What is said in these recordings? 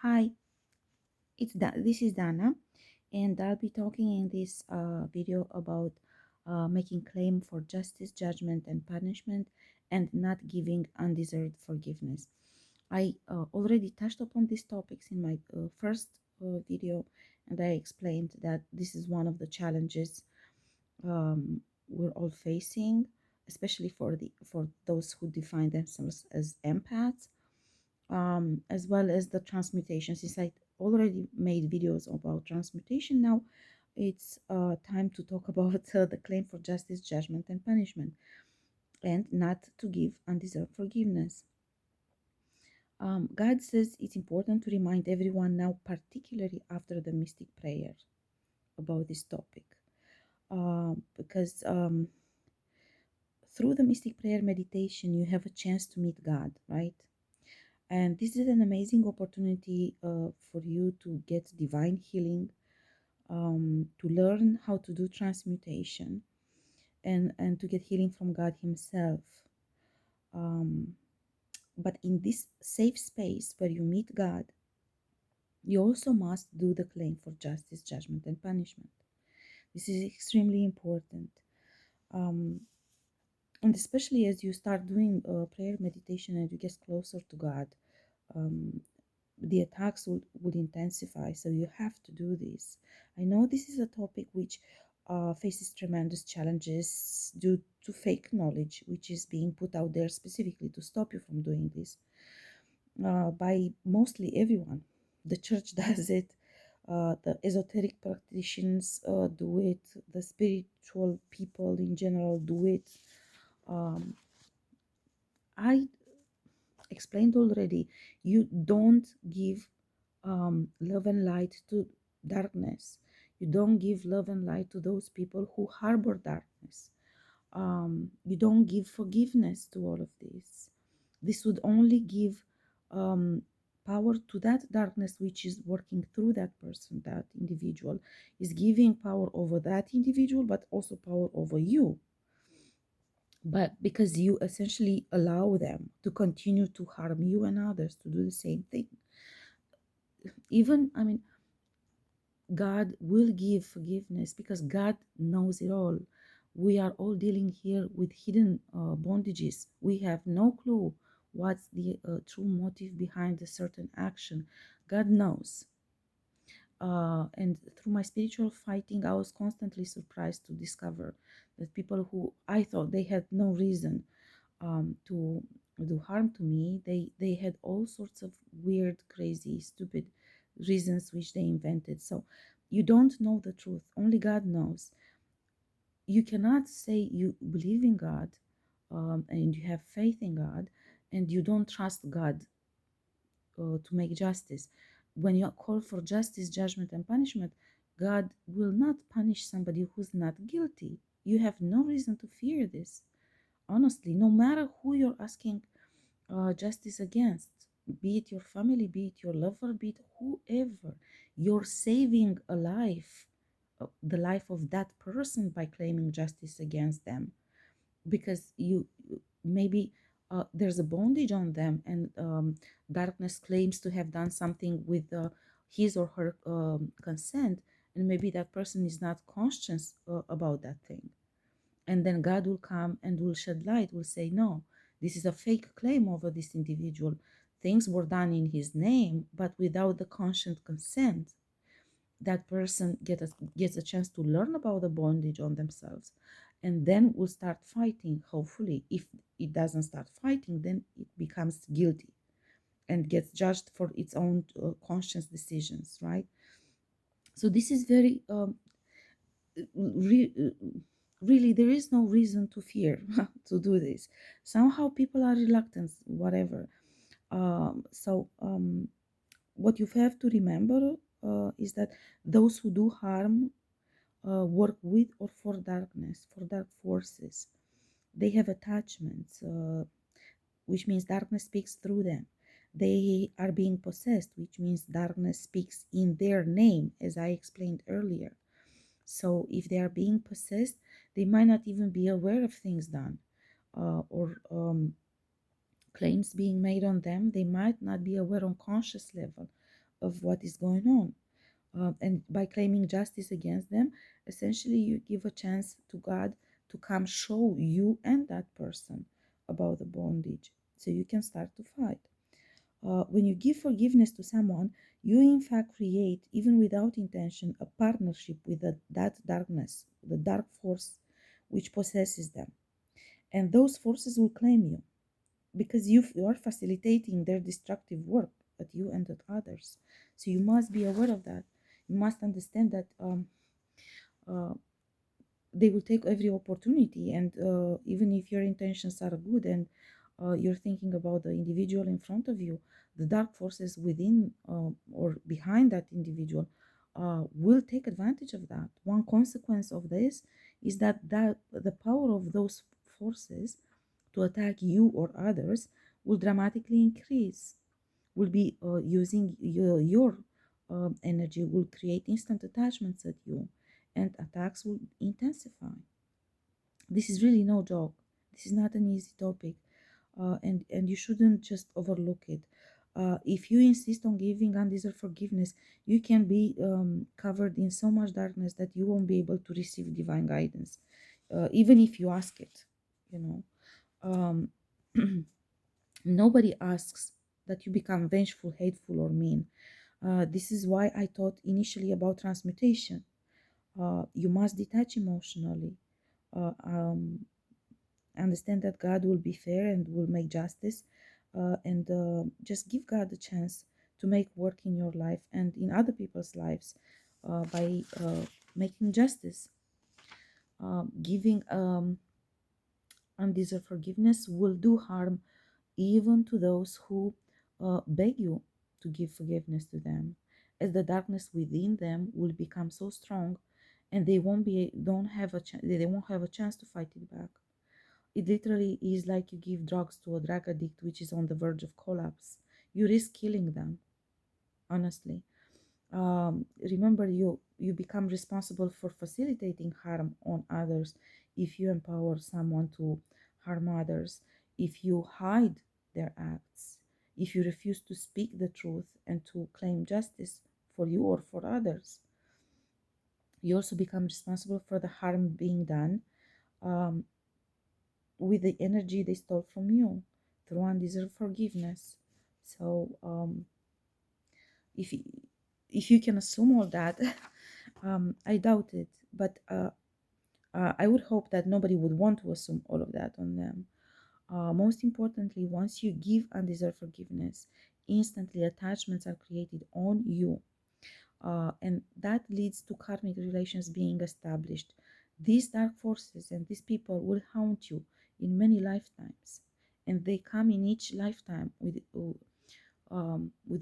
Hi, this is Dana, and I'll be talking in this video about making claim for justice, judgment, and punishment, and not giving undeserved forgiveness. I already touched upon these topics in my first video, and I explained that this is one of the challenges we're all facing, especially for those who define themselves as empaths, as well as the transmutation. Since I already made videos about transmutation, now it's time to talk about the claim for justice, judgment, and punishment, and not to give undeserved forgiveness. God says it's important to remind everyone now, particularly after the mystic prayer, about this topic. Because through the mystic prayer meditation, you have a chance to meet God, right? And this is an amazing opportunity for you to get divine healing, to learn how to do transmutation, and to get healing from God Himself. Um, but in this safe space where you meet God, you also must do the claim for justice, judgment, and punishment. This is extremely important. Um, and especially as you start doing prayer meditation and you get closer to God, um, the attacks would intensify. So you have to do this. I know this is a topic which faces tremendous challenges due to fake knowledge, which is being put out there specifically to stop you from doing this by mostly everyone. The church does it. The esoteric practitioners do it. The spiritual people in general do it. Um, I explained already, you don't give love and light to darkness. You don't give love and light to those people who harbor darkness. You don't give forgiveness to all of this. This would only give um, power to that darkness which is working through that person, that individual, is giving power over that individual, but also power over you. But because you essentially allow them to continue to harm you and others to do the same thing. Even, I mean, God will give forgiveness because God knows it all. We are all dealing here with hidden bondages. We have no clue what's the true motive behind a certain action. God knows. And through my spiritual fighting, I was constantly surprised to discover that people who I thought they had no reason to do harm to me, they had all sorts of weird, crazy, stupid reasons which they invented. So you don't know the truth. Only God knows. You cannot say you believe in God and you have faith in God and you don't trust God to make justice. When you call for justice, judgment, and punishment, God will not punish somebody who's not guilty. You have no reason to fear this. Honestly, no matter who you're asking justice against, be it your family, be it your lover, be it whoever, you're saving a life, the life of that person by claiming justice against them, because you maybe there's a bondage on them, and darkness claims to have done something with his or her consent, and maybe that person is not conscious about that thing, and then God will come and will shed light, will say, no, this is a fake claim over this individual. Things were done in his name, but without the conscious consent. That person gets a chance to learn about the bondage on themselves, and then will start fighting. Hopefully, if it doesn't start fighting, then it becomes guilty and gets judged for its own conscious decisions, right? So this is very really, there is no reason to fear to do this. Somehow people are reluctant, whatever. What you have to remember is that those who do harm work with or for darkness, for dark forces. They have attachments, which means darkness speaks through them. They are being possessed, which means darkness speaks in their name, as I explained earlier. So if they are being possessed, they might not even be aware of things done or claims being made on them. They might not be aware on conscious level of what is going on. And by claiming justice against them, essentially you give a chance to God to come show you and that person about the bondage, so you can start to fight. When you give forgiveness to someone, you in fact create, even without intention, a partnership with that darkness, the dark force which possesses them. And those forces will claim you because you are facilitating their destructive work at you and at others. So you must be aware of that. You must understand that uh, they will take every opportunity, and even if your intentions are good and you're thinking about the individual in front of you, the dark forces within or behind that individual will take advantage of that. One consequence of this is that the power of those forces to attack you or others will dramatically increase, will be using your energy, will create instant attachments at you, and attacks will intensify. This is really no joke. This is not an easy topic, and you shouldn't just overlook it. If you insist on giving undeserved forgiveness, you can be covered in so much darkness that you won't be able to receive divine guidance, even if you ask it. You know, um, nobody asks that you become vengeful, hateful, or mean. This is why I taught initially about transmutation. You must detach emotionally. Understand that God will be fair and will make justice, and just give God a chance to make work in your life and in other people's lives by making justice. Giving undeserved forgiveness will do harm even to those who beg you to give forgiveness to them, as the darkness within them will become so strong, and they won't have a chance to fight it back. It literally is like you give drugs to a drug addict which is on the verge of collapse. You risk killing them, honestly. Remember, you become responsible for facilitating harm on others if you empower someone to harm others, if you hide their acts, if you refuse to speak the truth and to claim justice for you or for others. You also become responsible for the harm being done um, with the energy they stole from you through undeserved forgiveness. So if if you can assume all that, I doubt it. But I would hope that nobody would want to assume all of that on them. Most importantly, once you give undeserved forgiveness, instantly attachments are created on you, and that leads to karmic relations being established. These dark forces and these people will haunt you in many lifetimes, and they come in each lifetime with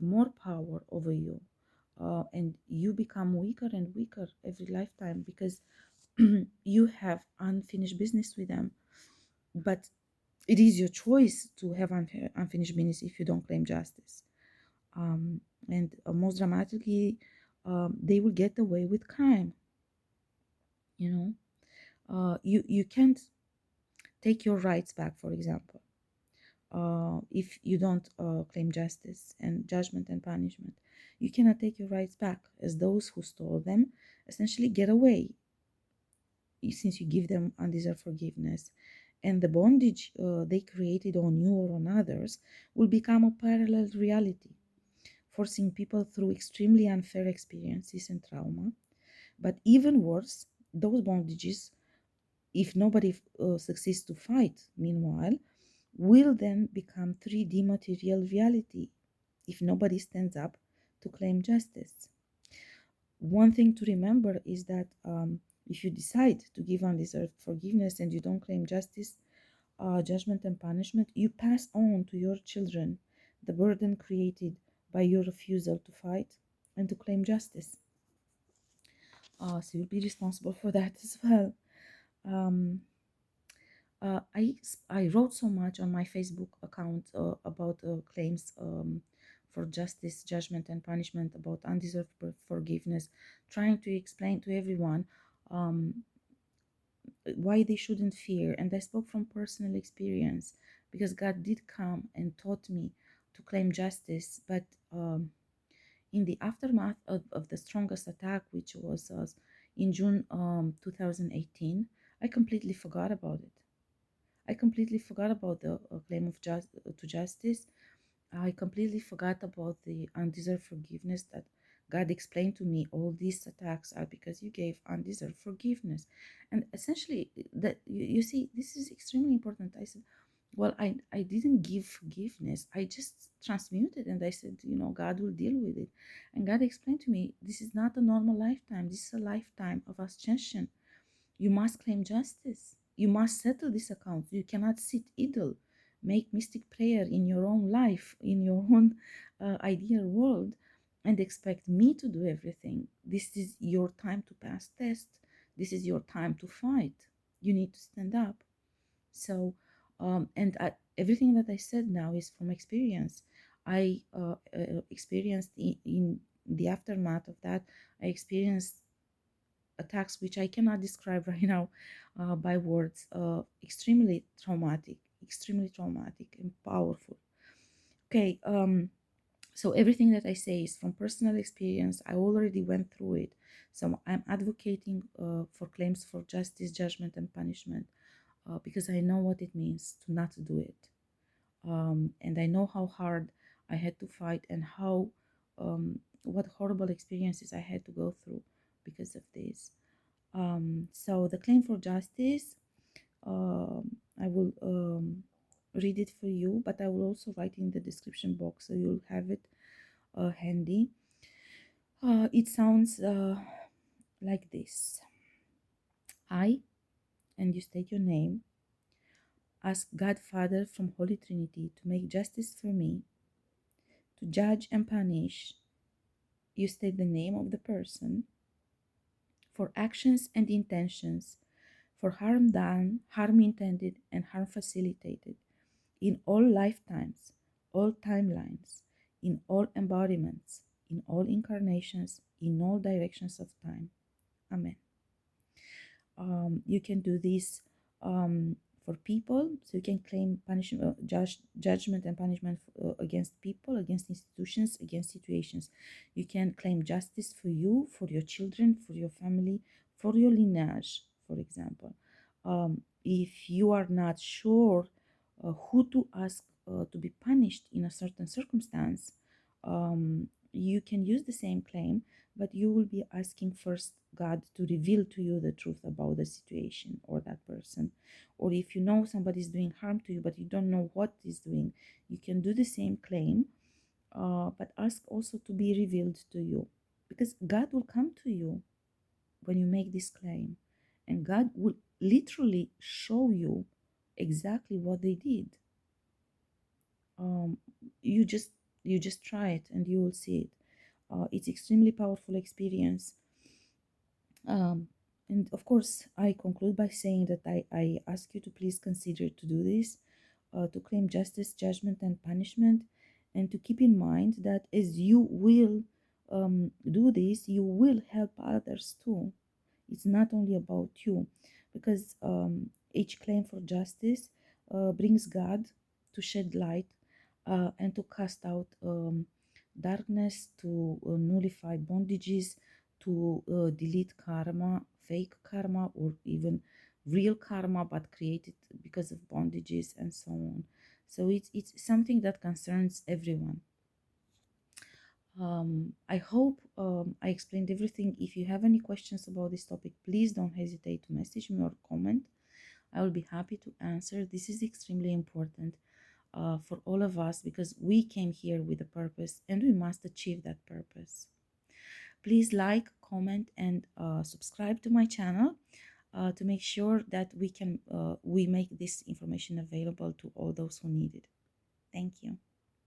more power over you, and you become weaker and weaker every lifetime because you have unfinished business with them. But it is your choice to have unfinished business if you don't claim justice. And most dramatically, they will get away with crime. You know, you can't take your rights back, for example, if you don't claim justice and judgment and punishment. You cannot take your rights back, as those who stole them essentially get away since you give them undeserved forgiveness. And the bondage they created on you or on others will become a parallel reality, forcing people through extremely unfair experiences and trauma. But even worse, those bondages, if nobody succeeds to fight, meanwhile, will then become 3D material reality if nobody stands up to claim justice. One thing to remember is that if you decide to give undeserved forgiveness and you don't claim justice, judgment, and punishment, you pass on to your children the burden created by your refusal to fight and to claim justice. So you'll be responsible for that as well. Um, I wrote so much on my Facebook account about claims for justice, judgment, and punishment, about undeserved forgiveness, trying to explain to everyone um, why they shouldn't fear. And I spoke from personal experience because God did come and taught me to claim justice, but in the aftermath of the strongest attack, which was in June 2018, I completely forgot about it. I completely forgot about the claim of to justice. I completely forgot about the undeserved forgiveness that God explained to me. All these attacks are because you gave undeserved forgiveness. And essentially, that you see, this is extremely important. I said, well, I didn't give forgiveness. I just transmuted and I said, God will deal with it. And God explained to me, this is not a normal lifetime. This is a lifetime of ascension. You must claim justice. You must settle this account. You cannot sit idle, make mystic prayer in your own life, in your own ideal world, and expect me to do everything. This is your time to pass test. This is your time to fight. You need to stand up. So, everything that I said now is from experience. I experienced in the aftermath of that. I experienced attacks which I cannot describe right now by words. Extremely traumatic and powerful. Okay, so everything that I say is from personal experience. I already went through it. So I'm advocating for claims for justice, judgment, and punishment because I know what it means to not do it. And I know how hard I had to fight and what horrible experiences I had to go through because of this. So the claim for justice, I will read it for you, but I will also write in the description box so you'll have it handy. It sounds like this. I, and you state your name, ask God Father from Holy Trinity to make justice for me, to judge and punish. You state the name of the person for actions and intentions, for harm done, harm intended, and harm facilitated in all lifetimes, all timelines, in all embodiments, in all incarnations, in all directions of time. Amen. You can do this for people, so you can claim punishment, judgment and punishment against people, against institutions, against situations. You can claim justice for you, for your children, for your family, for your lineage, for example. If you are not sure who to ask to be punished in a certain circumstance, you can use the same claim, but you will be asking first God to reveal to you the truth about the situation or that person. Or if you know somebody is doing harm to you, but you don't know what is doing, you can do the same claim, but ask also to be revealed to you, because God will come to you when you make this claim, and God will literally show you exactly what they did. um, you just you just try it and you will see it. It's extremely powerful experience. And of course, I conclude by saying that I ask you to please consider to do this, to claim justice, judgment, and punishment, and to keep in mind that as you will do this, you will help others too. It's not only about you, because each claim for justice brings God to shed light and to cast out darkness, to nullify bondages, to delete karma, fake karma, or even real karma but created because of bondages and so on. So it's something that concerns everyone. I hope I explained everything. If you have any questions about this topic, please don't hesitate to message me or comment. I will be happy to answer. This is extremely important for all of us, because we came here with a purpose and we must achieve that purpose. Please like, comment, and subscribe to my channel to make sure that we make this information available to all those who need it. Thank you.